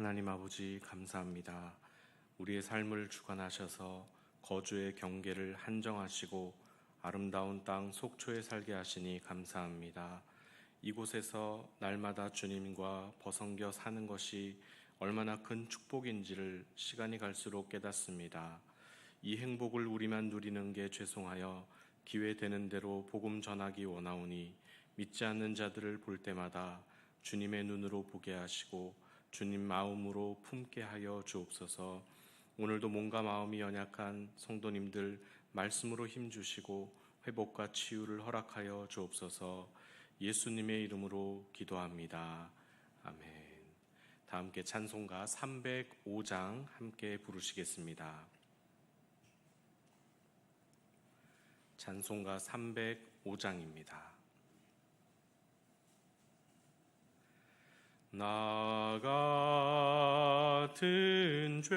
하나님 아버지 감사합니다. 우리의 삶을 주관하셔서 거주의 경계를 한정하시고 아름다운 땅 속초에 살게 하시니 감사합니다. 이곳에서 날마다 주님과 버성겨 사는 것이 얼마나 큰 축복인지를 시간이 갈수록 깨닫습니다. 이 행복을 우리만 누리는 게 죄송하여 기회 되는 대로 복음 전하기 원하오니 믿지 않는 자들을 볼 때마다 주님의 눈으로 보게 하시고 주님 마음으로 품게 하여 주옵소서. 오늘도 몸과 마음이 연약한 성도님들 말씀으로 힘주시고 회복과 치유를 허락하여 주옵소서. 예수님의 이름으로 기도합니다. 아멘. 다 함께 찬송가 305장 함께 부르시겠습니다. 찬송가 305장입니다. 나 같은 죄인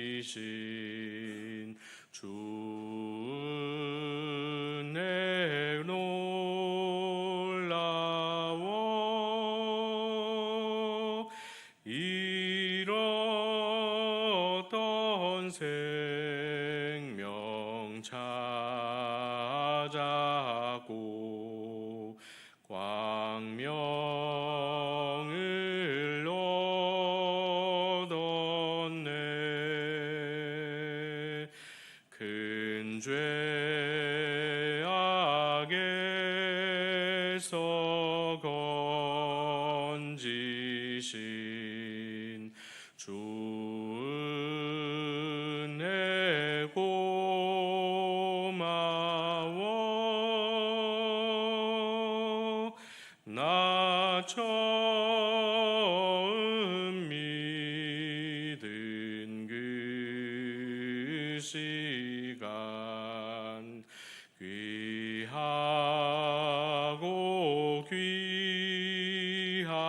살리신 주 은혜 놀라워 잃었던 생명 찾았고 광명을 얻었네. 큰 죄악에서 건지신 주 은혜 고마워. 나 처음 믿은 그 시간 귀하고 귀하다.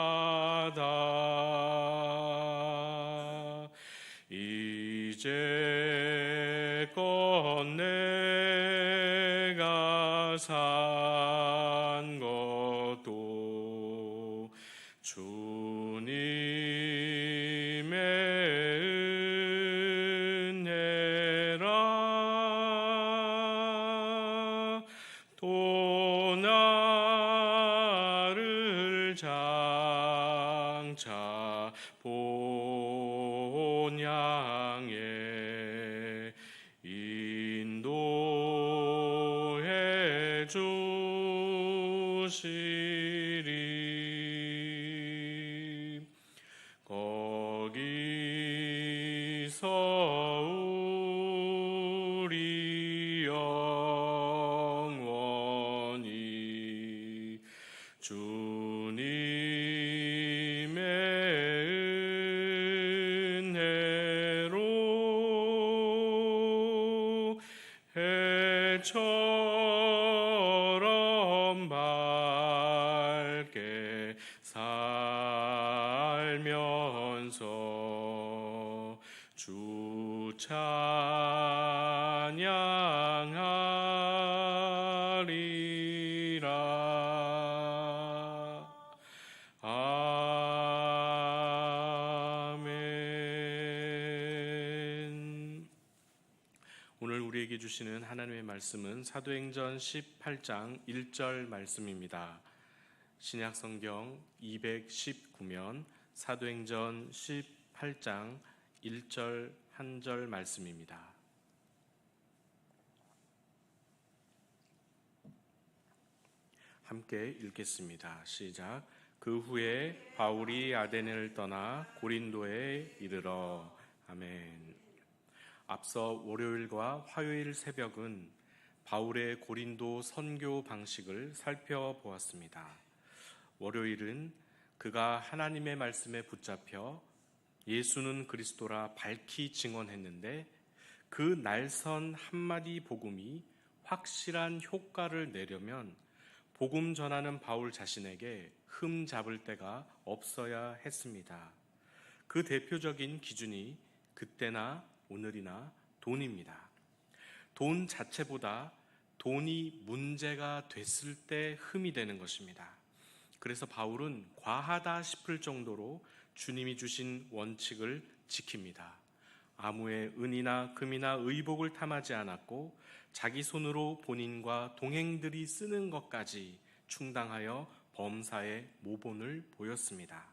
이제껏 내가 산 것도 주님의 은혜라. 또 나를 장차 본 향해 인도해 주시리. 거기서 우리 영원히 주님의 은혜로 해처럼 밝게 살면서 주 찬양하리라. 아멘. 오늘 우리에게 주시는 하나님의 말씀은 사도행전 18장 1절 말씀입니다. 신약성경 219면 사도행전 18장 1절 한 절 말씀입니다. 함께 읽겠습니다. 시작. 그 후에 바울이 아데네를 떠나 고린도에 이르러. 아멘. 앞서 월요일과 화요일 새벽은 바울의 고린도 선교 방식을 살펴보았습니다. 월요일은 그가 하나님의 말씀에 붙잡혀 예수는 그리스도라 밝히 증언했는데 그 날선 한마디 복음이 확실한 효과를 내려면 복음 전하는 바울 자신에게 흠 잡을 데가 없어야 했습니다. 그 대표적인 기준이 그때나 오늘이나 돈입니다. 돈 자체보다 돈이 문제가 됐을 때 흠이 되는 것입니다. 그래서 바울은 과하다 싶을 정도로 주님이 주신 원칙을 지킵니다. 아무의 은이나 금이나 의복을 탐하지 않았고 자기 손으로 본인과 동행들이 쓰는 것까지 충당하여 범사의 모본을 보였습니다.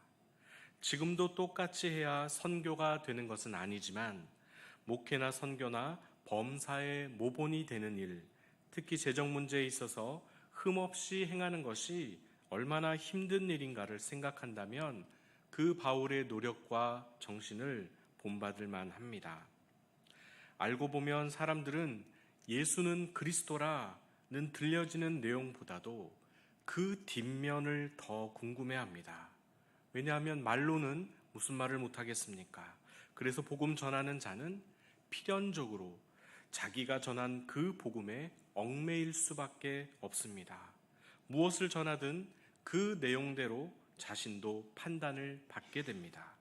지금도 똑같이 해야 선교가 되는 것은 아니지만 목회나 선교나 범사의 모본이 되는 일, 특히 재정 문제에 있어서 흠없이 행하는 것이 얼마나 힘든 일인가를 생각한다면 그 바울의 노력과 정신을 본받을 만합니다. 알고 보면 사람들은 예수는 그리스도라는 들려지는 내용보다도 그 뒷면을 더 궁금해합니다. 왜냐하면 말로는 무슨 말을 못하겠습니까? 그래서 복음 전하는 자는 필연적으로 자기가 전한 그 복음에 얽매일 수밖에 없습니다. 무엇을 전하든 그 내용대로 자신도 판단을 받게 됩니다.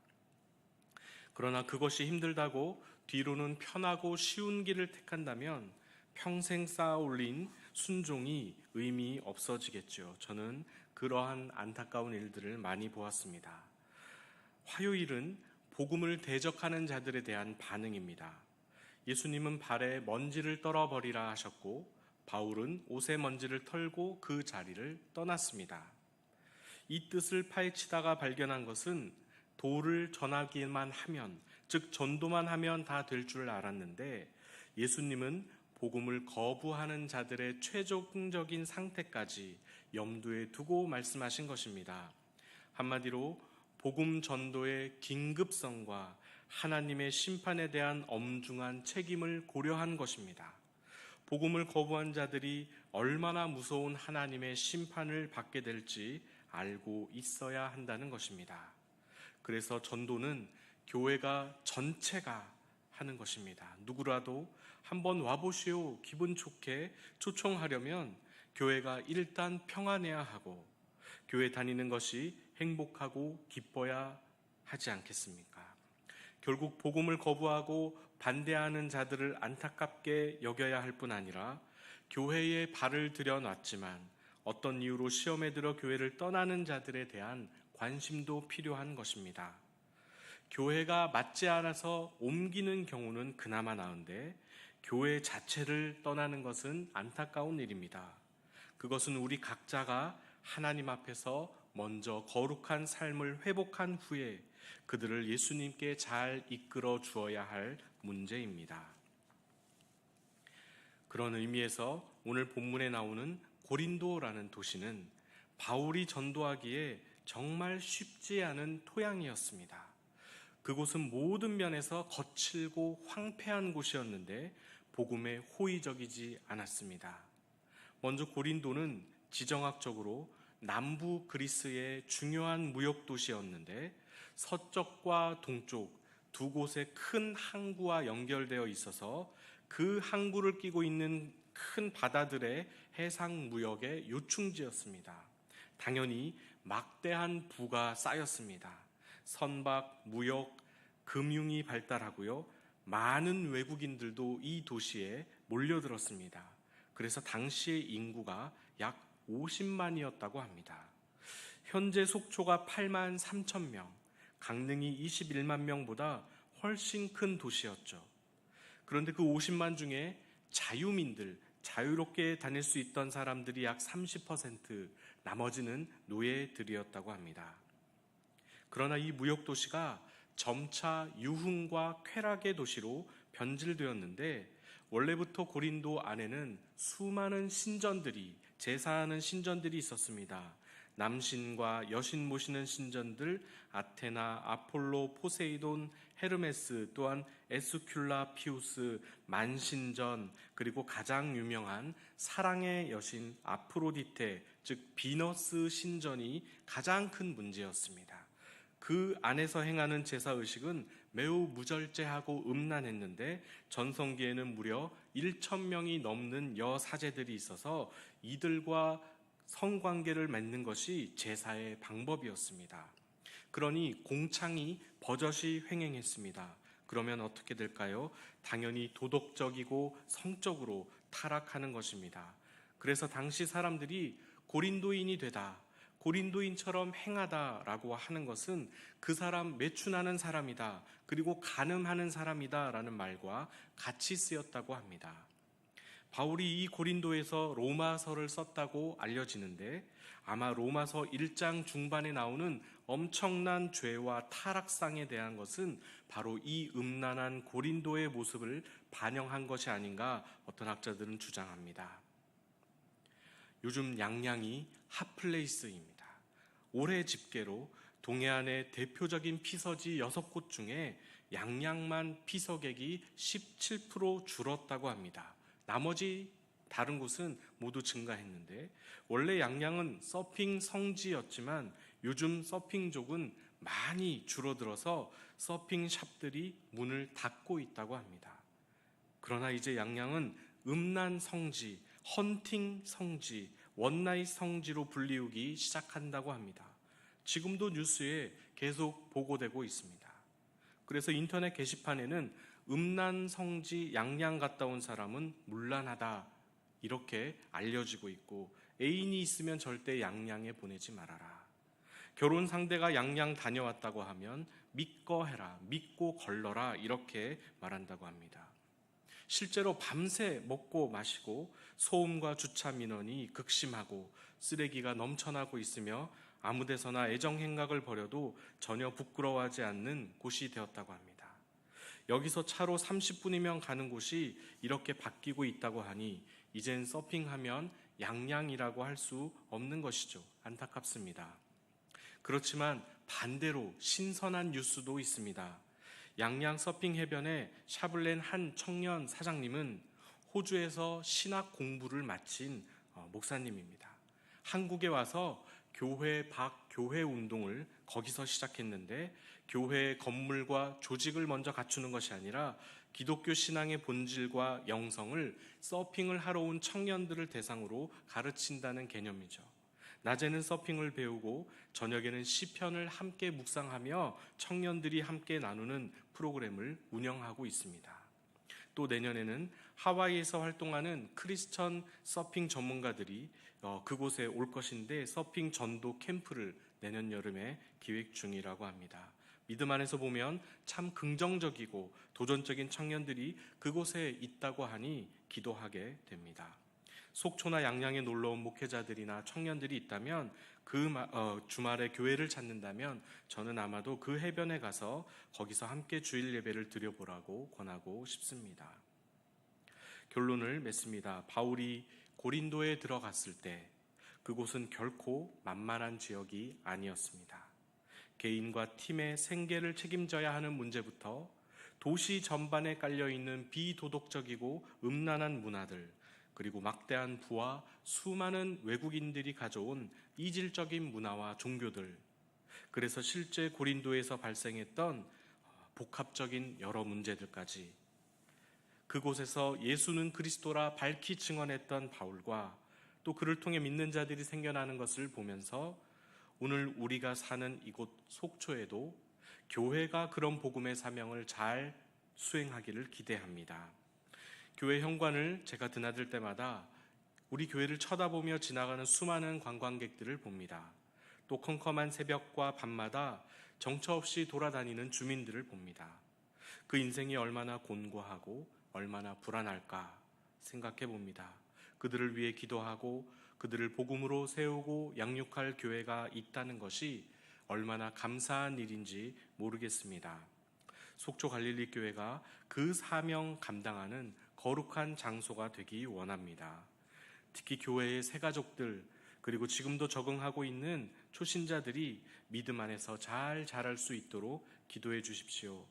그러나 그것이 힘들다고 뒤로는 편하고 쉬운 길을 택한다면 평생 쌓아 올린 순종이 의미 없어지겠죠. 저는 그러한 안타까운 일들을 많이 보았습니다. 화요일은 복음을 대적하는 자들에 대한 반응입니다. 예수님은 발에 먼지를 떨어버리라 하셨고 바울은 옷에 먼지를 털고 그 자리를 떠났습니다. 이 뜻을 파헤치다가 발견한 것은 도를 전하기만 하면, 즉 전도만 하면 다 될 줄 알았는데 예수님은 복음을 거부하는 자들의 최종적인 상태까지 염두에 두고 말씀하신 것입니다. 한마디로 복음 전도의 긴급성과 하나님의 심판에 대한 엄중한 책임을 고려한 것입니다. 복음을 거부한 자들이 얼마나 무서운 하나님의 심판을 받게 될지 알고 있어야 한다는 것입니다. 그래서 전도는 교회가 전체가 하는 것입니다. 누구라도 한번 와보시오 기분 좋게 초청하려면 교회가 일단 평안해야 하고 교회 다니는 것이 행복하고 기뻐야 하지 않겠습니까? 결국 복음을 거부하고 반대하는 자들을 안타깝게 여겨야 할 뿐 아니라 교회에 발을 들여놨지만 어떤 이유로 시험에 들어 교회를 떠나는 자들에 대한 관심도 필요한 것입니다. 교회가 맞지 않아서 옮기는 경우는 그나마 나은데 교회 자체를 떠나는 것은 안타까운 일입니다. 그것은 우리 각자가 하나님 앞에서 먼저 거룩한 삶을 회복한 후에 그들을 예수님께 잘 이끌어 주어야 할 문제입니다. 그런 의미에서 오늘 본문에 나오는 고린도라는 도시는 바울이 전도하기에 정말 쉽지 않은 토양이었습니다. 그곳은 모든 면에서 거칠고 황폐한 곳이었는데 복음에 호의적이지 않았습니다. 먼저 고린도는 지정학적으로 남부 그리스의 중요한 무역 도시였는데 서쪽과 동쪽 두 곳의 큰 항구와 연결되어 있어서 그 항구를 끼고 있는 큰 바다들의 해상 무역의 요충지였습니다. 당연히 막대한 부가 쌓였습니다. 선박, 무역, 금융이 발달하고요. 많은 외국인들도 이 도시에 몰려들었습니다. 그래서 당시의 인구가 약 50만이었다고 합니다. 현재 속초가 8만 3천 명, 강릉이 21만 명보다 훨씬 큰 도시였죠. 그런데 그 50만 중에 자유민들, 자유롭게 다닐 수 있던 사람들이 약 30%, 나머지는 노예들이었다고 합니다. 그러나 이 무역도시가 점차 유흥과 쾌락의 도시로 변질되었는데 원래부터 고린도 안에는 수많은 신전들이, 제사하는 신전들이 있었습니다. 남신과 여신 모시는 신전들, 아테나, 아폴로, 포세이돈, 헤르메스, 또한 에스큘라 피우스, 만신전, 그리고 가장 유명한 사랑의 여신 아프로디테, 즉 비너스 신전이 가장 큰 문제였습니다. 그 안에서 행하는 제사의식은 매우 무절제하고 음란했는데 전성기에는 무려 1,000명이 넘는 여사제들이 있어서 이들과 성관계를 맺는 것이 제사의 방법이었습니다. 그러니 공창이 버젓이 횡행했습니다. 그러면 어떻게 될까요? 당연히 도덕적이고 성적으로 타락하는 것입니다. 그래서 당시 사람들이 고린도인이 되다, 고린도인처럼 행하다라고 하는 것은 그 사람 매춘하는 사람이다, 그리고 간음하는 사람이다 라는 말과 같이 쓰였다고 합니다. 바울이 이 고린도에서 로마서를 썼다고 알려지는데, 아마 로마서 1장 중반에 나오는 엄청난 죄와 타락상에 대한 것은 바로 이 음란한 고린도의 모습을 반영한 것이 아닌가 어떤 학자들은 주장합니다. 요즘 양양이 핫플레이스입니다. 올해 집계로 동해안의 대표적인 피서지 6곳 중에 양양만 피서객이 17% 줄었다고 합니다. 나머지 다른 곳은 모두 증가했는데, 원래 양양은 서핑 성지였지만 요즘 서핑족은 많이 줄어들어서 서핑샵들이 문을 닫고 있다고 합니다. 그러나 이제 양양은 음란 성지, 헌팅 성지, 원나잇 성지로 불리우기 시작한다고 합니다. 지금도 뉴스에 계속 보고되고 있습니다. 그래서 인터넷 게시판에는 음란 성지 양양 갔다 온 사람은 문란하다, 이렇게 알려지고 있고, 애인이 있으면 절대 양양에 보내지 말아라. 결혼 상대가 양양 다녀왔다고 하면 믿고 해라, 믿고 걸러라, 이렇게 말한다고 합니다. 실제로 밤새 먹고 마시고 소음과 주차 민원이 극심하고 쓰레기가 넘쳐나고 있으며 아무 데서나 애정행각을 벌여도 전혀 부끄러워하지 않는 곳이 되었다고 합니다. 여기서 차로 30분이면 가는 곳이 이렇게 바뀌고 있다고 하니 이젠 서핑하면 양양이라고 할 수 없는 것이죠. 안타깝습니다. 그렇지만 반대로 신선한 뉴스도 있습니다. 양양 서핑 해변에 샵을 낸 한 청년 사장님은 호주에서 신학 공부를 마친 목사님입니다. 한국에 와서 교회 밖 교회 운동을 거기서 시작했는데, 교회의 건물과 조직을 먼저 갖추는 것이 아니라 기독교 신앙의 본질과 영성을 서핑을 하러 온 청년들을 대상으로 가르친다는 개념이죠. 낮에는 서핑을 배우고 저녁에는 시편을 함께 묵상하며 청년들이 함께 나누는 프로그램을 운영하고 있습니다. 또 내년에는 하와이에서 활동하는 크리스천 서핑 전문가들이 그곳에 올 것인데, 서핑 전도 캠프를 내년 여름에 기획 중이라고 합니다. 믿음 안에서 보면 참 긍정적이고 도전적인 청년들이 그곳에 있다고 하니 기도하게 됩니다. 속초나 양양에 놀러온 목회자들이나 청년들이 있다면, 주말에 교회를 찾는다면 저는 아마도 그 해변에 가서 거기서 함께 주일 예배를 드려보라고 권하고 싶습니다. 결론을 맺습니다. 바울이 고린도에 들어갔을 때 그곳은 결코 만만한 지역이 아니었습니다. 개인과 팀의 생계를 책임져야 하는 문제부터 도시 전반에 깔려있는 비도덕적이고 음란한 문화들, 그리고 막대한 부와 수많은 외국인들이 가져온 이질적인 문화와 종교들, 그래서 실제 고린도에서 발생했던 복합적인 여러 문제들까지, 그곳에서 예수는 그리스도라 밝히 증언했던 바울과 또 그를 통해 믿는 자들이 생겨나는 것을 보면서 오늘 우리가 사는 이곳 속초에도 교회가 그런 복음의 사명을 잘 수행하기를 기대합니다. 교회 현관을 제가 드나들 때마다 우리 교회를 쳐다보며 지나가는 수많은 관광객들을 봅니다. 또 컴컴한 새벽과 밤마다 정처 없이 돌아다니는 주민들을 봅니다. 그 인생이 얼마나 곤고하고 얼마나 불안할까 생각해 봅니다. 그들을 위해 기도하고 그들을 복음으로 세우고 양육할 교회가 있다는 것이 얼마나 감사한 일인지 모르겠습니다. 속초 갈릴리 교회가 그 사명 감당하는 거룩한 장소가 되기 원합니다. 특히 교회의 새가족들, 그리고 지금도 적응하고 있는 초신자들이 믿음 안에서 잘 자랄 수 있도록 기도해 주십시오.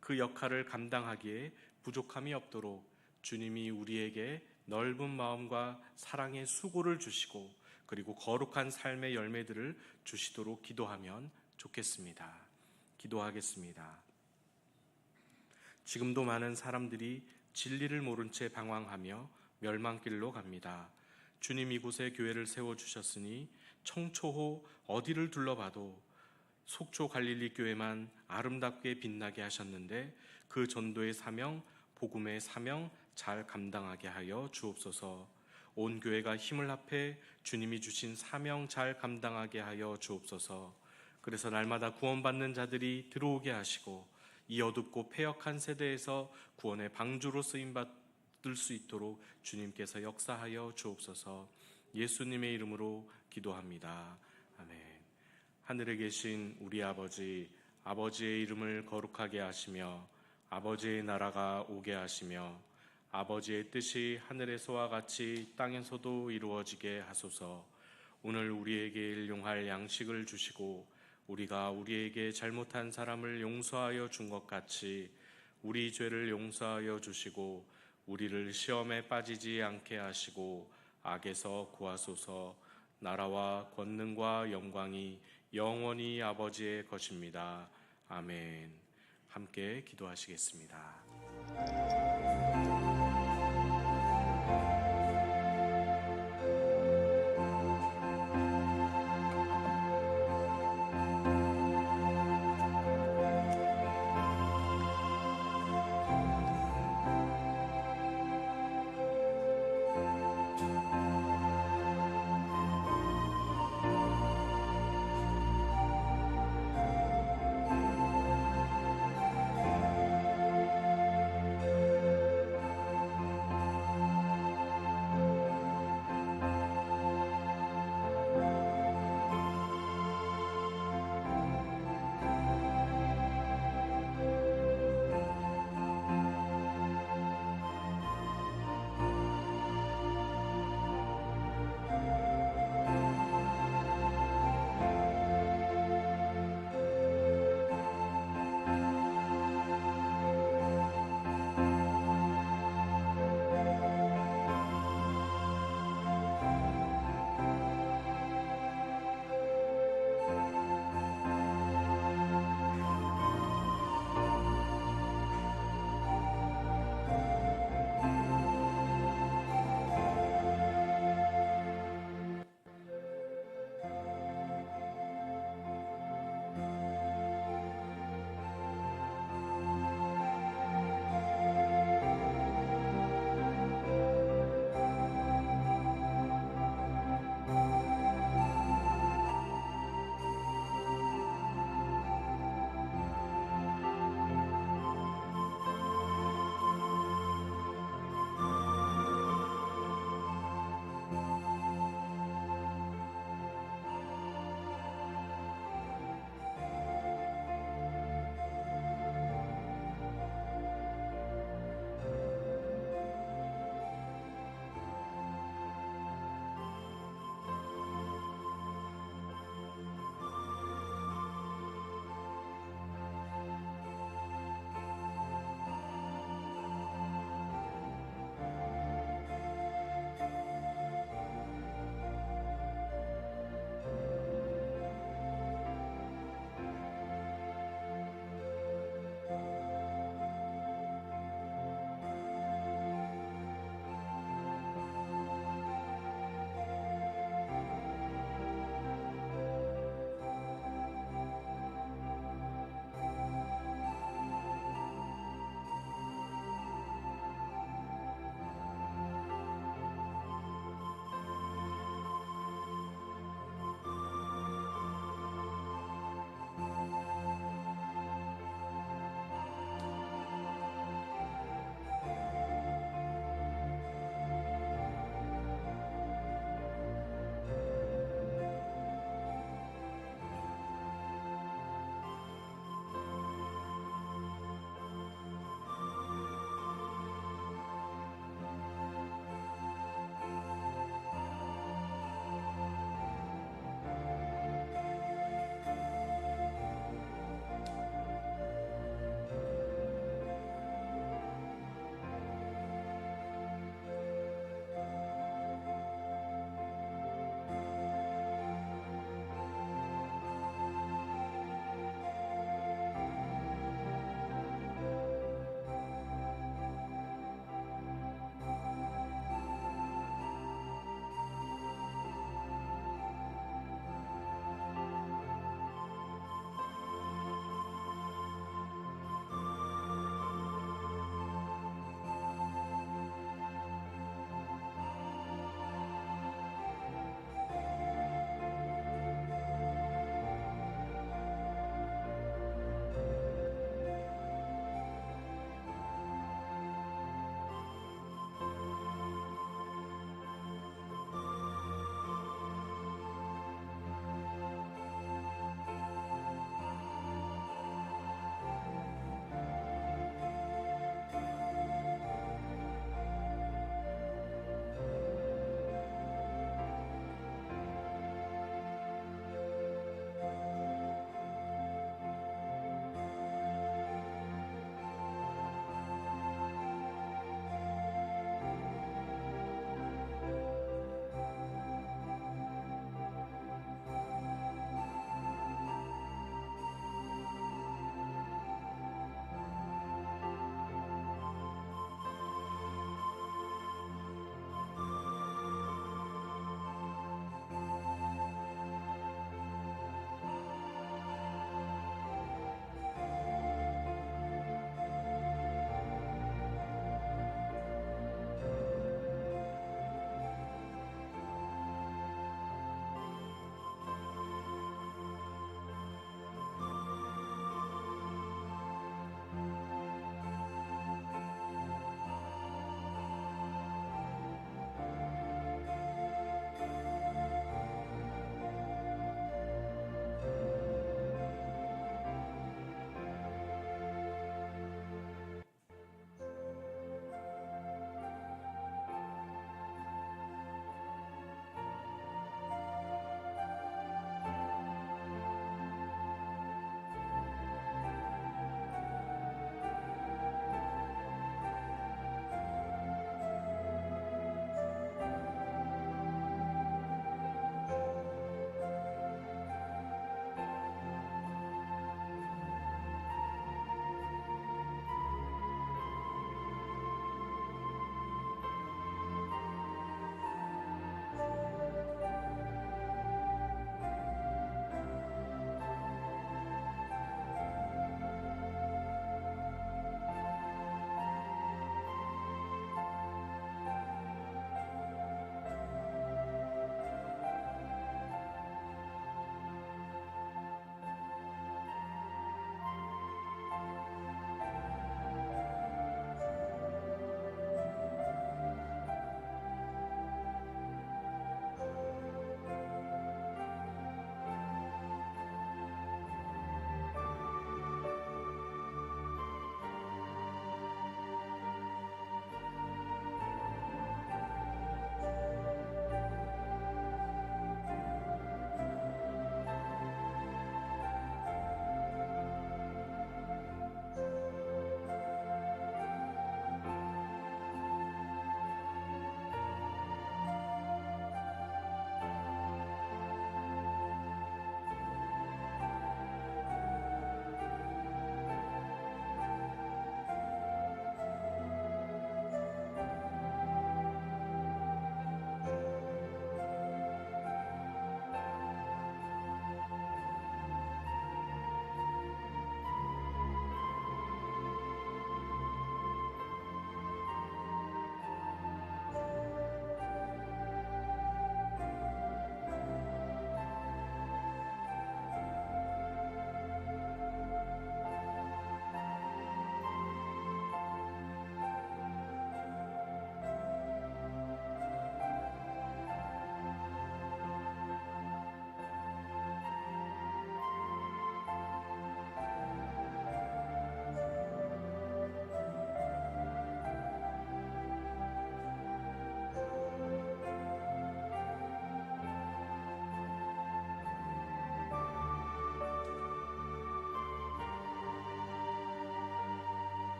그 역할을 감당하기에 부족함이 없도록 주님이 우리에게 넓은 마음과 사랑의 수고를 주시고 그리고 거룩한 삶의 열매들을 주시도록 기도하면 좋겠습니다. 기도하겠습니다. 지금도 많은 사람들이 진리를 모른 채 방황하며 멸망길로 갑니다. 주님 이곳에 교회를 세워주셨으니 청초호 어디를 둘러봐도 속초 갈릴리 교회만 아름답게 빛나게 하셨는데 그 전도의 사명, 복음의 사명 잘 감당하게 하여 주옵소서. 온 교회가 힘을 합해 주님이 주신 사명 잘 감당하게 하여 주옵소서. 그래서 날마다 구원받는 자들이 들어오게 하시고 이 어둡고 패역한 세대에서 구원의 방주로 쓰임받을 수 있도록 주님께서 역사하여 주옵소서. 예수님의 이름으로 기도합니다. 아멘. 하늘에 계신 우리 아버지, 아버지의 이름을 거룩하게 하시며 아버지의 나라가 오게 하시며 아버지의 뜻이 하늘에서와 같이 땅에서도 이루어지게 하소서. 오늘 우리에게 일용할 양식을 주시고 우리가 우리에게 잘못한 사람을 용서하여 준 것 같이 우리 죄를 용서하여 주시고 우리를 시험에 빠지지 않게 하시고 악에서 구하소서. 나라와 권능과 영광이 영원히 아버지의 것입니다. 아멘. 함께 기도하시겠습니다.